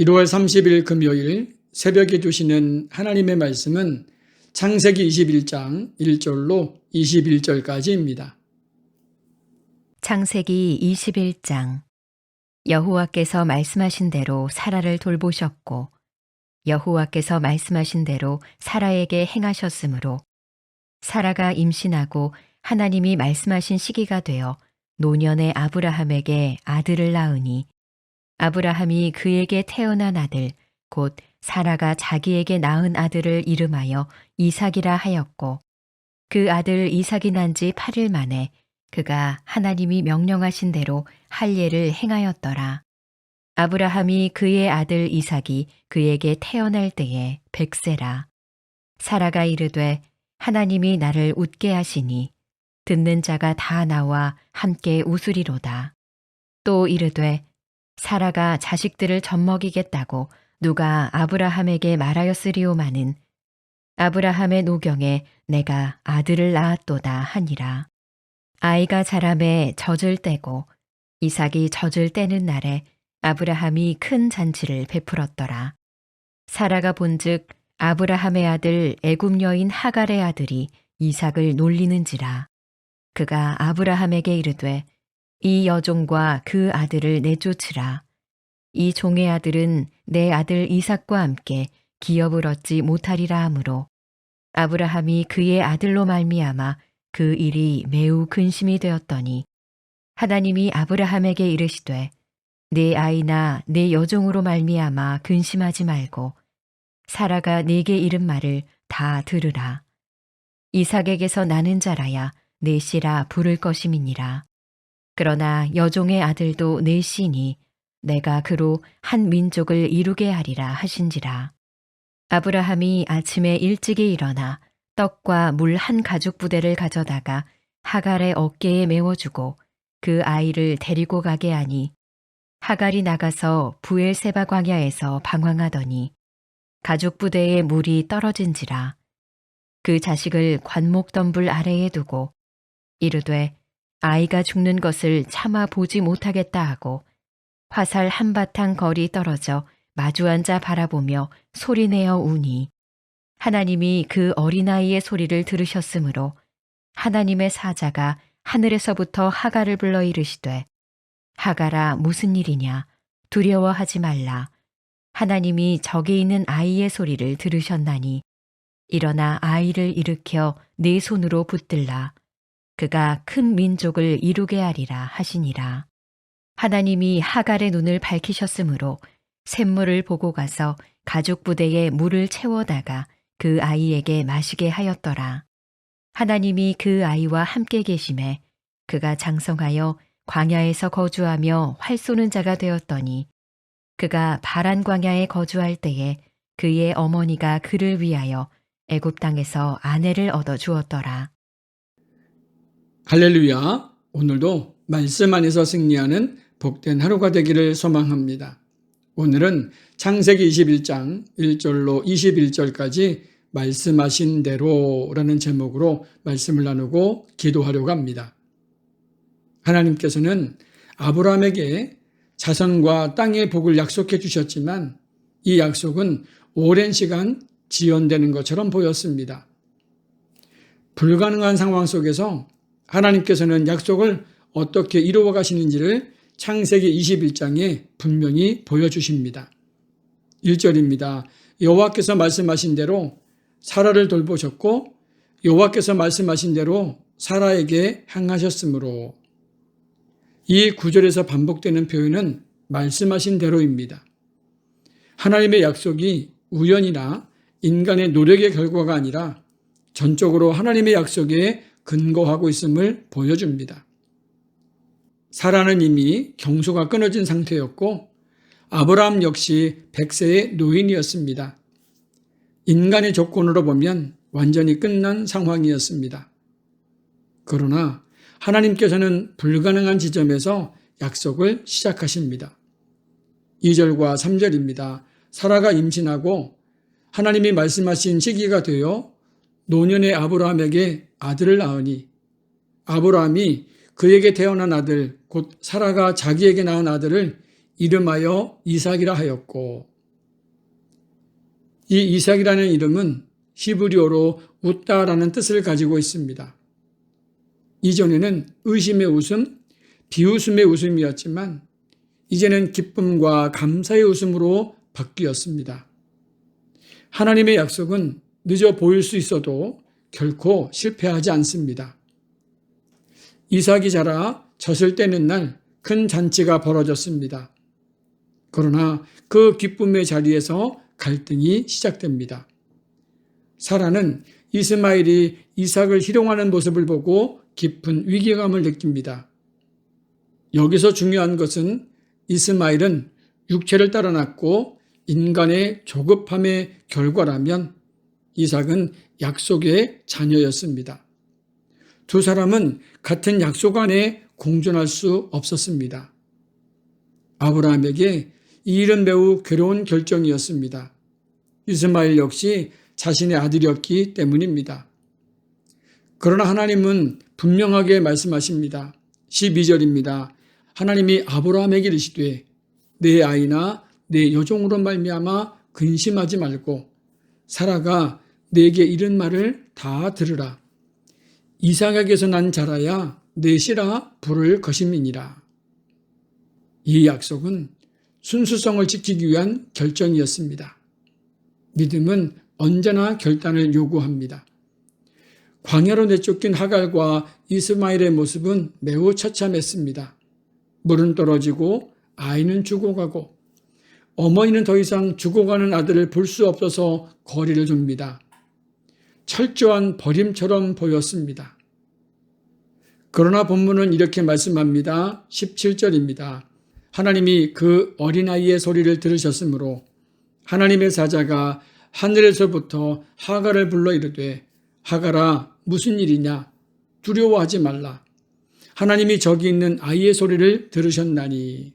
1월 30일 금요일 새벽에 주시는 하나님의 말씀은 창세기 21장 1절로 21절까지입니다. 창세기 21장. 여호와께서 말씀하신 대로 사라를 돌보셨고 여호와께서 말씀하신 대로 사라에게 행하셨으므로 사라가 임신하고 하나님이 말씀하신 시기가 되어 노년의 아브라함에게 아들을 낳으니 아브라함이 그에게 태어난 아들 곧 사라가 자기에게 낳은 아들을 이름하여 이삭이라 하였고 그 아들 이삭이 난 지 8일 만에 그가 하나님이 명령하신 대로 할례를 행하였더라. 아브라함이 그의 아들 이삭이 그에게 태어날 때에 100세라. 사라가 이르되 하나님이 나를 웃게 하시니 듣는 자가 다 나와 함께 웃으리로다. 또 이르되 사라가 자식들을 젖먹이겠다고 누가 아브라함에게 말하였으리오마는 아브라함의 노경에 내가 아들을 낳았도다 하니라. 아이가 자라매 젖을 떼고 이삭이 젖을 떼는 날에 아브라함이 큰 잔치를 베풀었더라. 사라가 본즉 아브라함의 아들 애굽 여인 하갈의 아들이 이삭을 놀리는지라. 그가 아브라함에게 이르되 이 여종과 그 아들을 내쫓으라. 이 종의 아들은 내 아들 이삭과 함께 기업을 얻지 못하리라 하므로 아브라함이 그의 아들로 말미암아 그 일이 매우 근심이 되었더니 하나님이 아브라함에게 이르시되 내 아이나 내 여종으로 말미암아 근심하지 말고 사라가 네게 이른 말을 다 들으라. 이삭에게서 나는 자라야 내 씨라 부를 것임이니라. 그러나 여종의 아들도 내 씨니 내가 그로 한 민족을 이루게 하리라 하신지라. 아브라함이 아침에 일찍이 일어나 떡과 물 한 가죽 부대를 가져다가 하갈의 어깨에 메워주고 그 아이를 데리고 가게 하니 하갈이 나가서 부엘세바 광야에서 방황하더니 가죽 부대에 물이 떨어진지라. 그 자식을 관목덤불 아래에 두고 이르되 아이가 죽는 것을 참아 보지 못하겠다 하고 화살 한바탕 거리 떨어져 마주 앉아 바라보며 소리내어 우니 하나님이 그 어린아이의 소리를 들으셨으므로 하나님의 사자가 하늘에서부터 하갈을 불러 이르시되 하갈아 무슨 일이냐 두려워하지 말라. 하나님이 저기 있는 아이의 소리를 들으셨나니 일어나 아이를 일으켜 네 손으로 붙들라. 그가 큰 민족을 이루게 하리라 하시니라. 하나님이 하갈의 눈을 밝히셨으므로 샘물을 보고 가서 가죽 부대에 물을 채워다가 그 아이에게 마시게 하였더라. 하나님이 그 아이와 함께 계심에 그가 장성하여 광야에서 거주하며 활 쏘는 자가 되었더니 그가 바란 광야에 거주할 때에 그의 어머니가 그를 위하여 애굽 땅에서 아내를 얻어 주었더라. 할렐루야! 오늘도 말씀 안에서 승리하는 복된 하루가 되기를 소망합니다. 오늘은 창세기 21장 1절로 21절까지 말씀하신 대로라는 제목으로 말씀을 나누고 기도하려고 합니다. 하나님께서는 아브라함에게 자손과 땅의 복을 약속해 주셨지만 이 약속은 오랜 시간 지연되는 것처럼 보였습니다. 불가능한 상황 속에서 하나님께서는 약속을 어떻게 이루어 가시는지를 창세기 21장에 분명히 보여주십니다. 1절입니다. 여호와께서 말씀하신 대로 사라를 돌보셨고 여호와께서 말씀하신 대로 사라에게 행하셨으므로. 이 구절에서 반복되는 표현은 말씀하신 대로입니다. 하나님의 약속이 우연이나 인간의 노력의 결과가 아니라 전적으로 하나님의 약속에 근거하고 있음을 보여줍니다. 사라는 이미 경소가 끊어진 상태였고 아브라함 역시 100세의 노인이었습니다. 인간의 조건으로 보면 완전히 끝난 상황이었습니다. 그러나 하나님께서는 불가능한 지점에서 약속을 시작하십니다. 2절과 3절입니다. 사라가 임신하고 하나님이 말씀하신 시기가 되어 노년의 아브라함에게 아들을 낳으니 아브라함이 그에게 태어난 아들 곧 사라가 자기에게 낳은 아들을 이름하여 이삭이라 하였고, 이 이삭이라는 이름은 히브리어로 웃다라는 뜻을 가지고 있습니다. 이전에는 의심의 웃음, 비웃음의 웃음이었지만 이제는 기쁨과 감사의 웃음으로 바뀌었습니다. 하나님의 약속은 늦어 보일 수 있어도 결코 실패하지 않습니다. 이삭이 자라 젖을 떼는 날 큰 잔치가 벌어졌습니다. 그러나 그 기쁨의 자리에서 갈등이 시작됩니다. 사라는 이스마엘이 이삭을 희롱하는 모습을 보고 깊은 위기감을 느낍니다. 여기서 중요한 것은 이스마엘은 육체를 따라 났고 인간의 조급함의 결과라면 이삭은 약속의 자녀였습니다. 두 사람은 같은 약속 안에 공존할 수 없었습니다. 아브라함에게 이 일은 매우 괴로운 결정이었습니다. 이스마엘 역시 자신의 아들이었기 때문입니다. 그러나 하나님은 분명하게 말씀하십니다. 12절입니다. 하나님이 아브라함에게 이르시되 내 아이나 내 여종으로 말미암아 근심하지 말고 사라가 내게 이른 말을 다 들으라. 이삭에게서 난 자라야 내 씨라 부를 것임이니라. 이 약속은 순수성을 지키기 위한 결정이었습니다. 믿음은 언제나 결단을 요구합니다. 광야로 내쫓긴 하갈과 이스마엘의 모습은 매우 처참했습니다. 물은 떨어지고 아이는 죽어가고 어머니는 더 이상 죽어가는 아들을 볼 수 없어서 거리를 둡니다. 철저한 버림처럼 보였습니다. 그러나 본문은 이렇게 말씀합니다. 17절입니다. 하나님이 그 어린아이의 소리를 들으셨으므로 하나님의 사자가 하늘에서부터 하갈을 불러 이르되 하갈아 무슨 일이냐 두려워하지 말라. 하나님이 저기 있는 아이의 소리를 들으셨나니.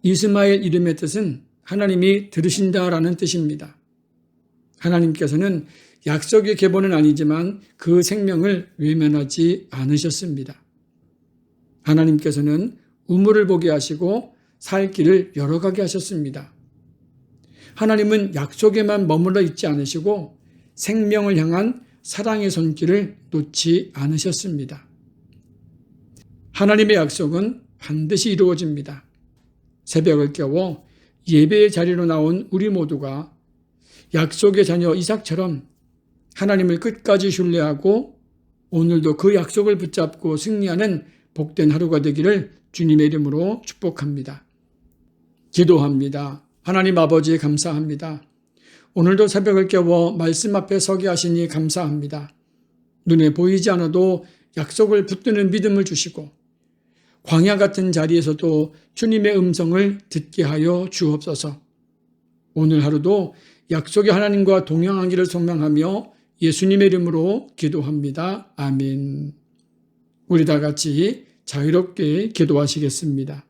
이스마엘 이름의 뜻은 하나님이 들으신다라는 뜻입니다. 하나님께서는 약속의 계보는 아니지만 그 생명을 외면하지 않으셨습니다. 하나님께서는 우물을 보게 하시고 살 길을 열어가게 하셨습니다. 하나님은 약속에만 머물러 있지 않으시고 생명을 향한 사랑의 손길을 놓지 않으셨습니다. 하나님의 약속은 반드시 이루어집니다. 새벽을 깨워 예배의 자리로 나온 우리 모두가 약속의 자녀 이삭처럼 하나님을 끝까지 신뢰하고 오늘도 그 약속을 붙잡고 승리하는 복된 하루가 되기를 주님의 이름으로 축복합니다. 기도합니다. 하나님 아버지 감사합니다. 오늘도 새벽을 깨워 말씀 앞에 서게 하시니 감사합니다. 눈에 보이지 않아도 약속을 붙드는 믿음을 주시고 광야 같은 자리에서도 주님의 음성을 듣게 하여 주옵소서. 오늘 하루도 약속의 하나님과 동행하기를 소망하며 예수님의 이름으로 기도합니다. 아멘. 우리 다 같이 자유롭게 기도하시겠습니다.